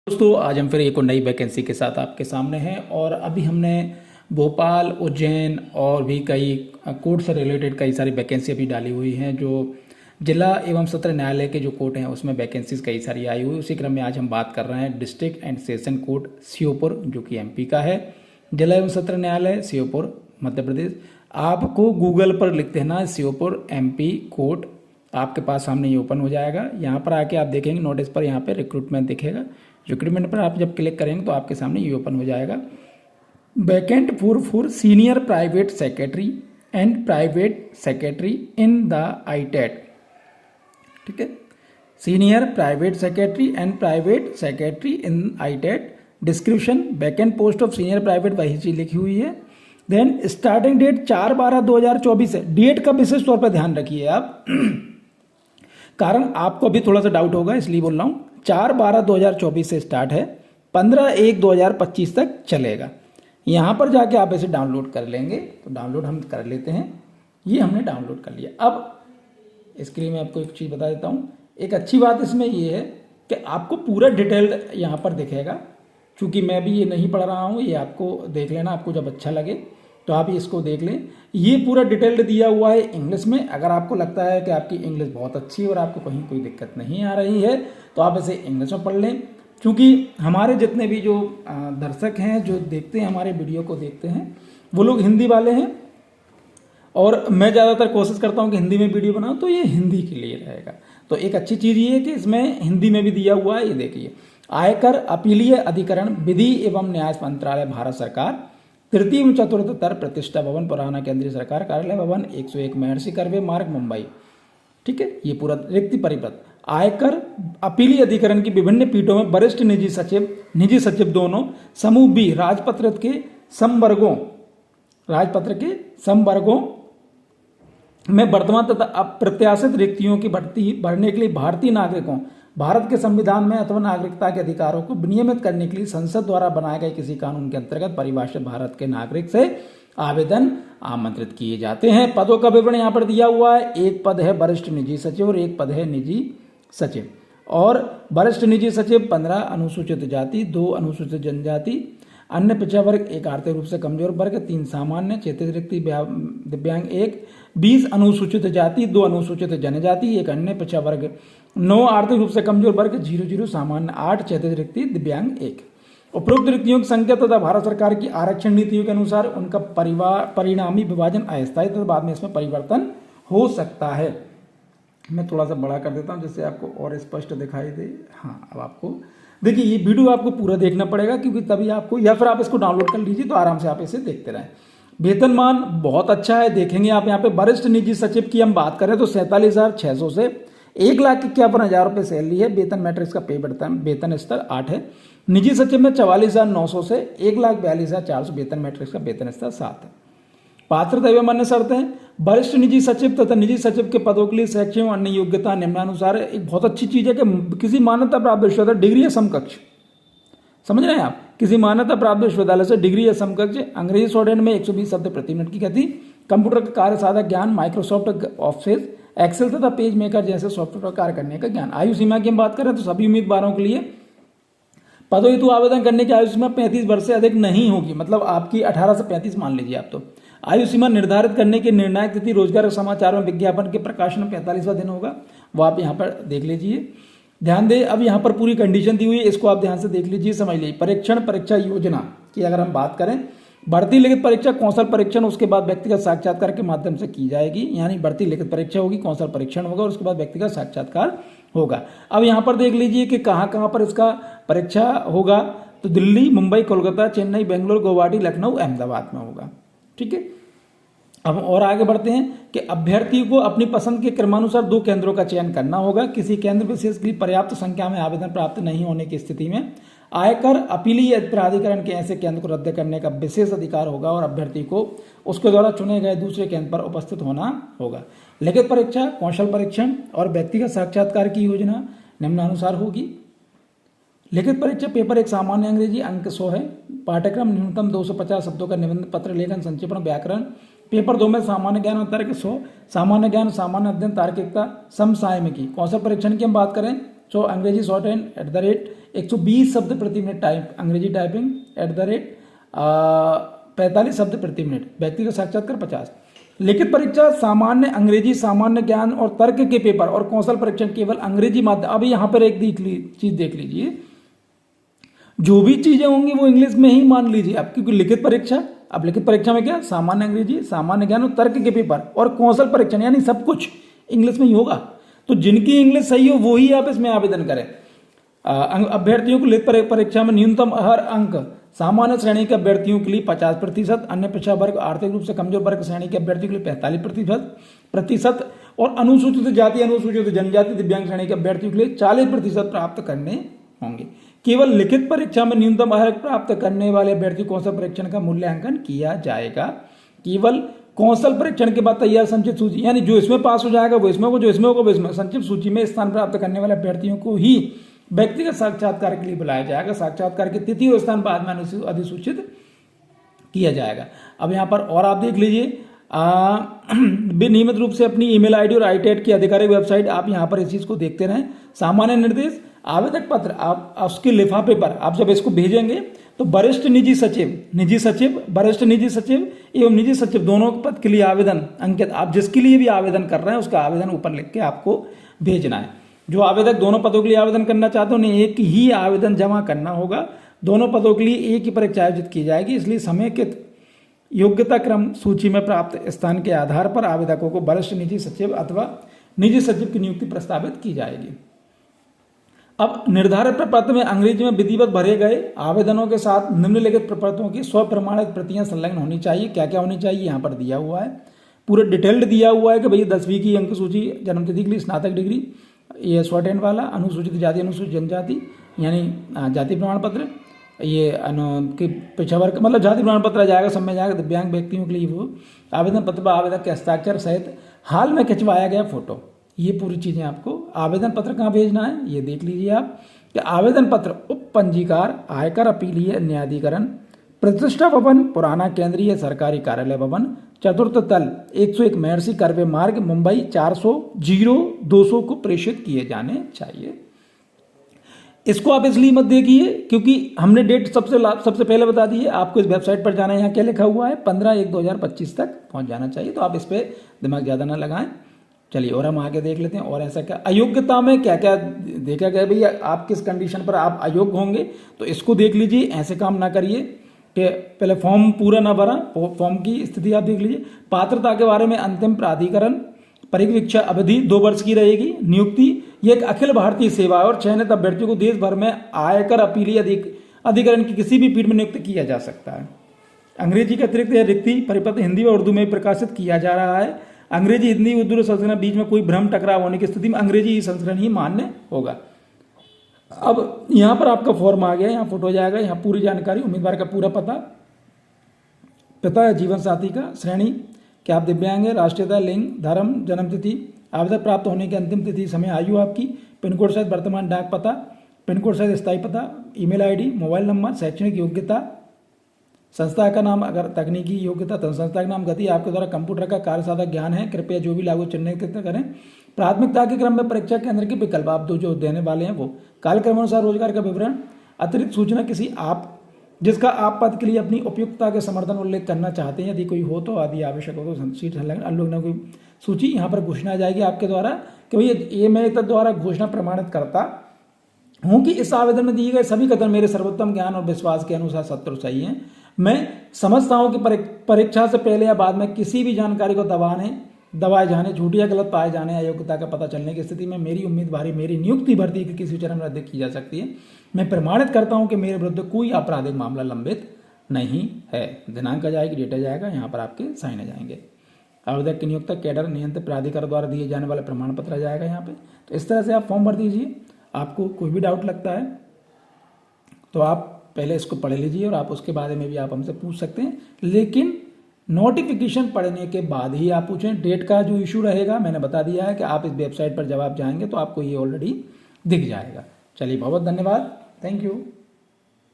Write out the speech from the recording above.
दोस्तों आज हम फिर एक और नई वैकेंसी के साथ आपके सामने हैं और अभी हमने भोपाल, उज्जैन और भी कई कोर्ट से रिलेटेड कई सारी वैकेंसी अभी डाली हुई हैं। जो जिला एवं सत्र न्यायालय के जो कोर्ट हैं उसमें वैकेंसीज कई सारी आई हुई। उसी क्रम में आज हम बात कर रहे हैं district and session court Sheopur जो कि एमपी का है। जिला एवं सत्र न्यायालय श्योपुर मध्य प्रदेश। आपको गूगल पर लिखते हैं ना श्योपुर एमपी कोर्ट, आपके पास सामने ये ओपन हो जाएगा। यहाँ पर आके आप देखेंगे नोटिस पर यहाँ पे रिक्रूटमेंट दिखेगा। रिक्रूटमेंट पर आप जब क्लिक करेंगे तो आपके सामने ये ओपन हो जाएगा। Vacant for senior private secretary and private secretary in the ITAT. ठीक है, senior private secretary and private secretary in ITAT. Description vacant post of senior private वही चीज लिखी हुई है। देन स्टार्टिंग डेट 4/12/2024 है। डेट का विशेष तौर पर ध्यान रखिए आप कारण आपको अभी थोड़ा सा डाउट होगा इसलिए बोल रहा हूँ। 4/12/2024 से स्टार्ट है, 15/1/2025 तक चलेगा। यहाँ पर जाके आप इसे डाउनलोड कर लेंगे तो डाउनलोड हम कर लेते हैं। ये हमने डाउनलोड कर लिया। अब इसके लिए मैं आपको एक चीज़ बता देता हूँ। एक अच्छी बात इसमें ये है कि आपको पूरा डिटेल्ड यहाँ पर दिखेगा। चूँकि मैं भी ये नहीं पढ़ रहा हूँ, ये आपको देख लेना, आपको जब अच्छा लगे तो आप इसको देख लें। ये पूरा डिटेल्ड दिया हुआ है इंग्लिश में। अगर आपको लगता है कि आपकी इंग्लिश बहुत अच्छी है और आपको कहीं कोई दिक्कत नहीं आ रही है तो आप इसे इंग्लिश में पढ़ लें। क्योंकि हमारे जितने भी जो दर्शक हैं जो देखते हैं हमारे वीडियो को देखते हैं वो लोग हिंदी वाले हैं और मैं ज़्यादातर कोशिश करता हूँ कि हिंदी में वीडियो बनाऊँ, तो ये हिंदी के लिए रहेगा। तो एक अच्छी चीज़ ये है कि इसमें हिंदी में भी दिया हुआ है। ये देखिए, आयकर अपीलीय अधिकरण विधि एवं न्याय मंत्रालय भारत सरकार, तृतीय एवं चतुर्थ उत्तर प्रतिष्ठा भवन पुराना केंद्रीय सरकार कार्यालय भवन 101 महर्षि कर्वे मार्ग मुंबई। ठीक है, ये पूरा रिक्ति परिपत्र। आयकर अपीलीय अधिकरण की विभिन्न पीठों में वरिष्ठ निजी सचिव दोनों समूह बी राजपत्र के समवर्गों में वर्तमान तथा अप्रत्याशित रिक्तियों की भर्ती भरने के लिए भारतीय नागरिकों भारत के संविधान में अथवा नागरिकता के अधिकारों को विनियमित करने के लिए संसद द्वारा बनाए गए किसी कानून के अंतर्गत परिभाषित भारत के नागरिक से आवेदन आमंत्रित किए जाते हैं। पदों का विवरण यहाँ पर दिया हुआ है। एक पद है वरिष्ठ निजी सचिव और एक पद है निजी सचिव। और वरिष्ठ निजी सचिव 15 अनुसूचित जाति, 2 अनुसूचित जनजाति, अन्य पिछड़ा वर्ग, 1 आर्थिक रूप से कमजोर वर्ग, 3 सामान्य, 36 रिक्ति दिव्यांग 1, 20 अनुसूचित जाति, 2 अनुसूचित जनजाति, 1 अन्य पिछड़ा वर्ग, 9 आर्थिक रूप से कमजोर वर्ग, 0 सामान्य, 8 36 रिक्ति दिव्यांग 1। उपरोक्त रिक्तियों की संख्या तथा भारत सरकार की आरक्षण नीतियों के अनुसार उनका परिणामी विभाजन अस्थायी तथा बाद में इसमें परिवर्तन हो सकता है। मैं थोड़ा सा बड़ा कर देता हूँ जिससे आपको और स्पष्ट दिखाई दे। हाँ, अब आपको देखिए ये वीडियो आपको पूरा देखना पड़ेगा क्योंकि तभी आपको, या फिर आप इसको डाउनलोड कर लीजिए तो आराम से आप इसे देखते रहें। वेतनमान बहुत अच्छा है, देखेंगे आप यहाँ पे वरिष्ठ निजी सचिव की हम बात करें तो 47,600 से 1,51,000 रुपये सैलरी है। वेतन मैट्रिक्स का पे वेतन स्तर 8 है। निजी सचिव में 44,900 से 1,42,400 वेतन मैट्रिक्स का वेतन स्तर 7 है। पात्रता एवं अन्य शर्तें, वरिष्ठ निजी सचिव तथा निजी सचिव के पदों के लिए शैक्षणिक अन्य योग्यता निम्नानुसार है। एक बहुत अच्छी चीज है कि किसी मान्यता प्राप्त विश्वविद्यालय डिग्री या समकक्ष, समझ रहे हैं आप, किसी मान्यता प्राप्त विश्वविद्यालय से डिग्री या समकक्ष, अंग्रेजी शॉर्टहैंड में 120 शब्द प्रति मिनट की गति, कंप्यूटर का कार्य साधक ज्ञान, माइक्रोसॉफ्ट ऑफिस एक्सेल तथा पेज मेकर जैसे सॉफ्टवेयर का कार्य करने का ज्ञान। आयु सीमा की हम बात करें तो सभी उम्मीदवारों के लिए पदों हेतु आवेदन करने की आयु सीमा 35 वर्ष से अधिक नहीं होगी। मतलब आपकी 18 से 35 मान लीजिए आप। तो आयु सीमा निर्धारित करने की निर्णायक तिथि रोजगार समाचार में विज्ञापन के प्रकाशन में 45वां दिन होगा। वो आप यहाँ पर देख लीजिए, ध्यान दें। अब यहाँ पर पूरी कंडीशन दी हुई है, इसको आप ध्यान से देख लीजिए, समझ लीजिए। परीक्षा योजना की अगर हम बात करें, भर्ती लिखित परीक्षा, कौशल परीक्षण, उसके बाद व्यक्तिगत साक्षात्कार के माध्यम से की जाएगी। यानी भर्ती लिखित परीक्षा होगी, कौशल परीक्षण होगा और उसके बाद व्यक्तिगत साक्षात्कार होगा। अब यहाँ पर देख लीजिए कि कहाँ कहाँ पर इसका परीक्षा होगा। तो दिल्ली, मुंबई, कोलकाता, चेन्नई, बेंगलोर, गुवाहाटी, लखनऊ, अहमदाबाद में होगा। ठीक है, अब और आगे बढ़ते हैं कि अभ्यर्थी को अपनी पसंद के क्रमानुसार 2 केंद्रों का चयन करना होगा। किसी केंद्र विशेष के लिए पर्याप्त संख्या में आवेदन प्राप्त नहीं होने की स्थिति में आयकर अपीलीय प्राधिकरण के ऐसे केंद्र को रद्द करने का विशेष अधिकार होगा और अभ्यर्थी को उसके द्वारा चुने गए दूसरे केंद्र पर उपस्थित होना होगा। लिखित परीक्षा, कौशल परीक्षण और व्यक्तिगत साक्षात्कार की योजना निम्नानुसार होगी। लिखित परीक्षा पेपर 1 सामान्य अंग्रेजी, अंक 100 है। पाठ्यक्रम न्यूनतम 250 शब्दों का निबंध, पत्र लेखन, संक्षेपण, व्याकरण। पेपर 2 में सामान्य ज्ञान और तर्क 100, सामान्य ज्ञान, सामान्य अध्ययन, तार्किकता, समसामयिकी। कौशल परीक्षण की हम बात करें सो अंग्रेजी शॉर्ट हैंड @ 120 शब्द प्रति मिनट टाइप अंग्रेजी टाइपिंग @ 45 शब्द प्रति मिनट। व्यक्तिगत साक्षात्कार 50। लिखित परीक्षा सामान्य अंग्रेजी, सामान्य ज्ञान और तर्क के पेपर और कौशल परीक्षण केवल अंग्रेजी माध्यम। अभी यहाँ पर एक चीज देख लीजिए, जो भी चीजें होंगी वो इंग्लिश में ही मान लीजिए आप, क्योंकि लिखित परीक्षा, अब लिखित परीक्षा में क्या, सामान्य अंग्रेजी, सामान्य ज्ञान और तर्क के पेपर और कौशल परीक्षण, यानी सब कुछ इंग्लिश में ही होगा। तो जिनकी इंग्लिश सही हो वो ही आप इसमें आवेदन करें। अभ्यर्थियों को लिखित परीक्षा में न्यूनतम हर अंक सामान्य श्रेणी के अभ्यर्थियों के लिए 50%, अन्य पिछड़ा वर्ग, आर्थिक रूप से कमजोर वर्ग श्रेणी के अभ्यर्थियों के लिए 45% और अनुसूचित जाति, अनुसूचित जनजाति, दिव्यांग श्रेणी के अभ्यर्थियों के लिए 40% प्राप्त करने होंगे। केवल लिखित परीक्षा में न्यूनतम अंक प्राप्त करने वाले अभ्यर्थी कौशल परीक्षण का मूल्यांकन किया जाएगा। केवल कौशल परीक्षण के बाद तैयार संक्षिप्त सूची, यानी जो इसमें पास हो जाएगा वो इसमें होगा, जो इसमें होगा वो इसमें, संक्षिप्त सूची में स्थान प्राप्त करने वाले अभ्यर्थियों को ही व्यक्तिगत साक्षात्कार के लिए बुलाया जाएगा। साक्षात्कार की तिथि और स्थान बाद में अधिसूचित किया जाएगा। अब यहाँ पर और आप देख लीजिए, नियमित रूप से अपनी ईमेल आईडी और आईटेट की आधिकारिक वेबसाइट, आप यहाँ पर इस चीज को देखते रहें। सामान्य निर्देश, आवेदक पत्र, आप उसके लिफाफे पर आप जब इसको भेजेंगे तो वरिष्ठ निजी सचिव, वरिष्ठ निजी सचिव एवं निजी सचिव दोनों पद के लिए आवेदन अंकित, आप जिसके लिए भी आवेदन कर रहे हैं उसका आवेदन ऊपर लिख के आपको भेजना है। जो आवेदक दोनों पदों के लिए आवेदन करना चाहते हैं उन्हें एक ही आवेदन जमा करना होगा। दोनों पदों के लिए एक ही परीक्षा आयोजित की जाएगी, इसलिए समेकित योग्यता क्रम सूची में प्राप्त स्थान के आधार पर आवेदकों को वरिष्ठ निजी सचिव अथवा निजी सचिव की नियुक्ति प्रस्तावित की जाएगी। अब निर्धारित प्रपत्र में अंग्रेजी में विधिवत भरे गए आवेदनों के साथ निम्नलिखित प्रपत्रों की स्वप्रमाणित प्रतियां संलग्न होनी चाहिए। क्या क्या होनी चाहिए यहाँ पर दिया हुआ है, पूरा डिटेल्ड दिया हुआ है कि भैया 10वीं की अंक सूची, जन्मतिथि के लिए स्नातक डिग्री, ये शॉर्ट हैंड वाला, अनुसूचित जाति, अनुसूचित जनजाति यानी जाति प्रमाण पत्र, ये पिछड़ा वर्ग मतलब जाति प्रमाण पत्र आ जाएगा, सब में जाएगा। दिव्यांग व्यक्तियों के लिए वो आवेदन पत्र पर आवेदक के हस्ताक्षर सहित हाल में खिंचवाया गया फोटो, ये पूरी चीजें आपको। आवेदन पत्र कहाँ भेजना है ये देख लीजिए आप, कि आवेदन पत्र उप पंजीकार, आयकर अपीलीय न्यायाधिकरण, प्रतिष्ठा भवन, पुराना केंद्रीय सरकारी कार्यालय भवन, चतुर्थ तल 101 महर्षि कर्वे मार्ग, मुंबई 400-0200 को प्रेषित किए जाने चाहिए। इसको आप इसलिए मत देखिए क्योंकि हमने डेट सबसे पहले बता दी है। आपको इस वेबसाइट पर जाना है, यहाँ क्या लिखा हुआ है 15/1/2025 तक पहुंच जाना चाहिए, तो आप इस पर दिमाग ज़्यादा ना लगाएं। चलिए और हम आगे देख लेते हैं। और ऐसा क्या अयोग्यता में क्या क्या देखा गया, भैया आप किस कंडीशन पर आप अयोग्य होंगे तो इसको देख लीजिए। ऐसे काम ना करिए कि पहले फॉर्म पूरा ना भरा, फॉर्म की स्थिति आप देख लीजिए। पात्रता के बारे में अंतिम प्राधिकरण परिवीक्षा अवधि 2 वर्ष की रहेगी। नियुक्ति ये एक अखिल भारतीय सेवा है और चयनित अभ्यर्थियों को देश भर में आयकर अपीलीय अधिकरण की किसी भी पीठ में नियुक्त किया जा सकता है। अंग्रेजी के अतिरिक्त यह रिक्ति परिपत्र हिंदी व उर्दू में प्रकाशित किया जा रहा है। अंग्रेजी, हिंदी, उर्दू संस्करण बीच में कोई भ्रम टकराव होने की स्थिति में अंग्रेजी संस्करण ही मान्य होगा। अब यहाँ पर आपका फॉर्म आ गया, यहाँ फोटो जाएगा, यहाँ पूरी जानकारी, उम्मीदवार का पूरा पता, पिता या जीवन साथी का, श्रेणी क्या आप दिव्यांग है, राष्ट्रीयता, लिंग, धर्म, जन्मतिथि, आवेदन प्राप्त होने की अंतिम तिथि, समय, आयु आपकी, पिन कोड सहित वर्तमान डाक पता, पिन कोड सहित स्थायी पता, ईमेल आईडी, मोबाइल नंबर, शैक्षणिक योग्यता, संस्था का नाम, अगर तकनीकी योग्यता तो संस्था का नाम, गति आपके द्वारा कंप्यूटर का कार्य साधक ज्ञान है, कृपया जो भी लागू चिन्हित करें। प्राथमिकता के क्रम में परीक्षा केंद्र के विकल्प आप जो देने वाले हैं वो, कार्यक्रम अनुसार रोजगार का विवरण, अतिरिक्त सूचना किसी आप जिसका आप पद के लिए अपनी उपयुक्तता के समर्थन उल्लेख करना चाहते हैं, यदि कोई हो तो आदि आवश्यक हो तो सीट संलग्न कोई सूची यहाँ पर घोषणा जाएगी आपके द्वारा कि भैया ये मैं द्वारा घोषणा प्रमाणित करता हूँ कि इस आवेदन में दिए गए सभी कथन मेरे सर्वोत्तम ज्ञान और विश्वास के अनुसार सत्य और सही हैं। मैं समझता हूँ कि परीक्षा से पहले या बाद में किसी भी जानकारी को दबाए जाने, झूठी या गलत पाए जाने, अयोग्यता का पता चलने की स्थिति में मेरी उम्मीदवारी, मेरी नियुक्ति, भर्ती की किसी चरण में रद्द की जा सकती है। मैं प्रमाणित करता हूँ कि मेरे विरुद्ध कोई आपराधिक मामला लंबित नहीं है। दिनांक आ जाएगी, डेट आ जाएगा, यहाँ पर आपके साइन आ जाएंगे। आवेदक की नियुक्ति कैडर नियंत्रित प्राधिकार द्वारा दिए जाने वाले प्रमाण पत्र आ जाएगा यहाँ पे। तो इस तरह से आप फॉर्म भर दीजिए। आपको कोई भी डाउट लगता है तो आप पहले इसको पढ़ लीजिए और आप उसके बारे में भी आप हमसे पूछ सकते हैं, लेकिन नोटिफिकेशन पढ़ने के बाद ही आप पूछें। डेट का जो इशू रहेगा मैंने बता दिया है कि आप इस वेबसाइट पर जब आप जाएंगे तो आपको ये ऑलरेडी दिख जाएगा। चलिए बहुत धन्यवाद, थैंक यू।